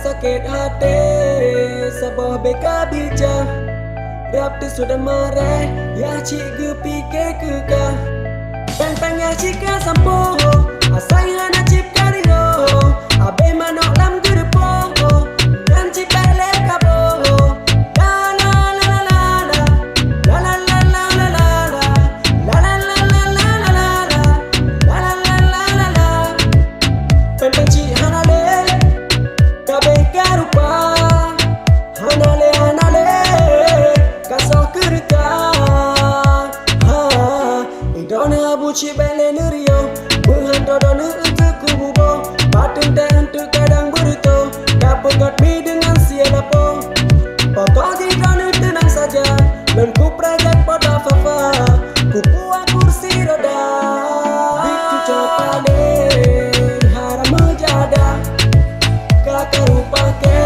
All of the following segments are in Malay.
sakit hati Sabah beka bija Rap tu sudah marah Ya cikgu fikir kekah Peng-peng ya cika sampo Asai hana cip karino Abe manok lam gerpo Dan cip balik kabo La la la la la la La la la la la la la La la la la la la la La la la la la la Peng-peng cik hana le Kabe karupa Hanale Kasau kereta Idona abu cik bele nerio Berhantar dona untuk kububo Batun dan untuk kadang berutuh Tak pegat mi dengan siapa Pokok di dona tenang saja Dan ku prajak pada fafa Ku buat kursi roda Bitu copade Haram menjadah Kakak rupa ke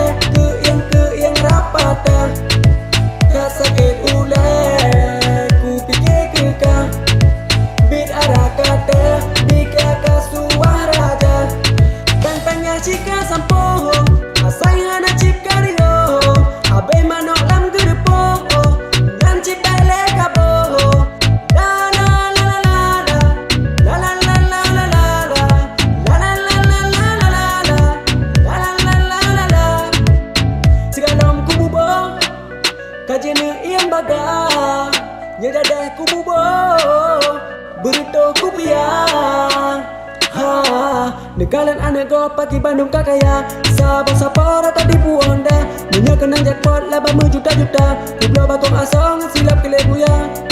yang rapata Tak sakit ular Ku fikir kekah Bit arah kata Bika kasuah raja Peng-peng ya cika sampo Asai hana cip karino Abe manok lam gerpo Dan cip balik kabo La la la la la la La la la la la la la La la la la la la la la La la la la la la Segalom ku bubo Kajena iang baga Nyedadah ku bubo Berito ku piang Negalan anak go pagi Bandung kakaya Sabah rata di Puonda Dunia kenang jackpot laba juta-juta Kublo batung asong silap kele buya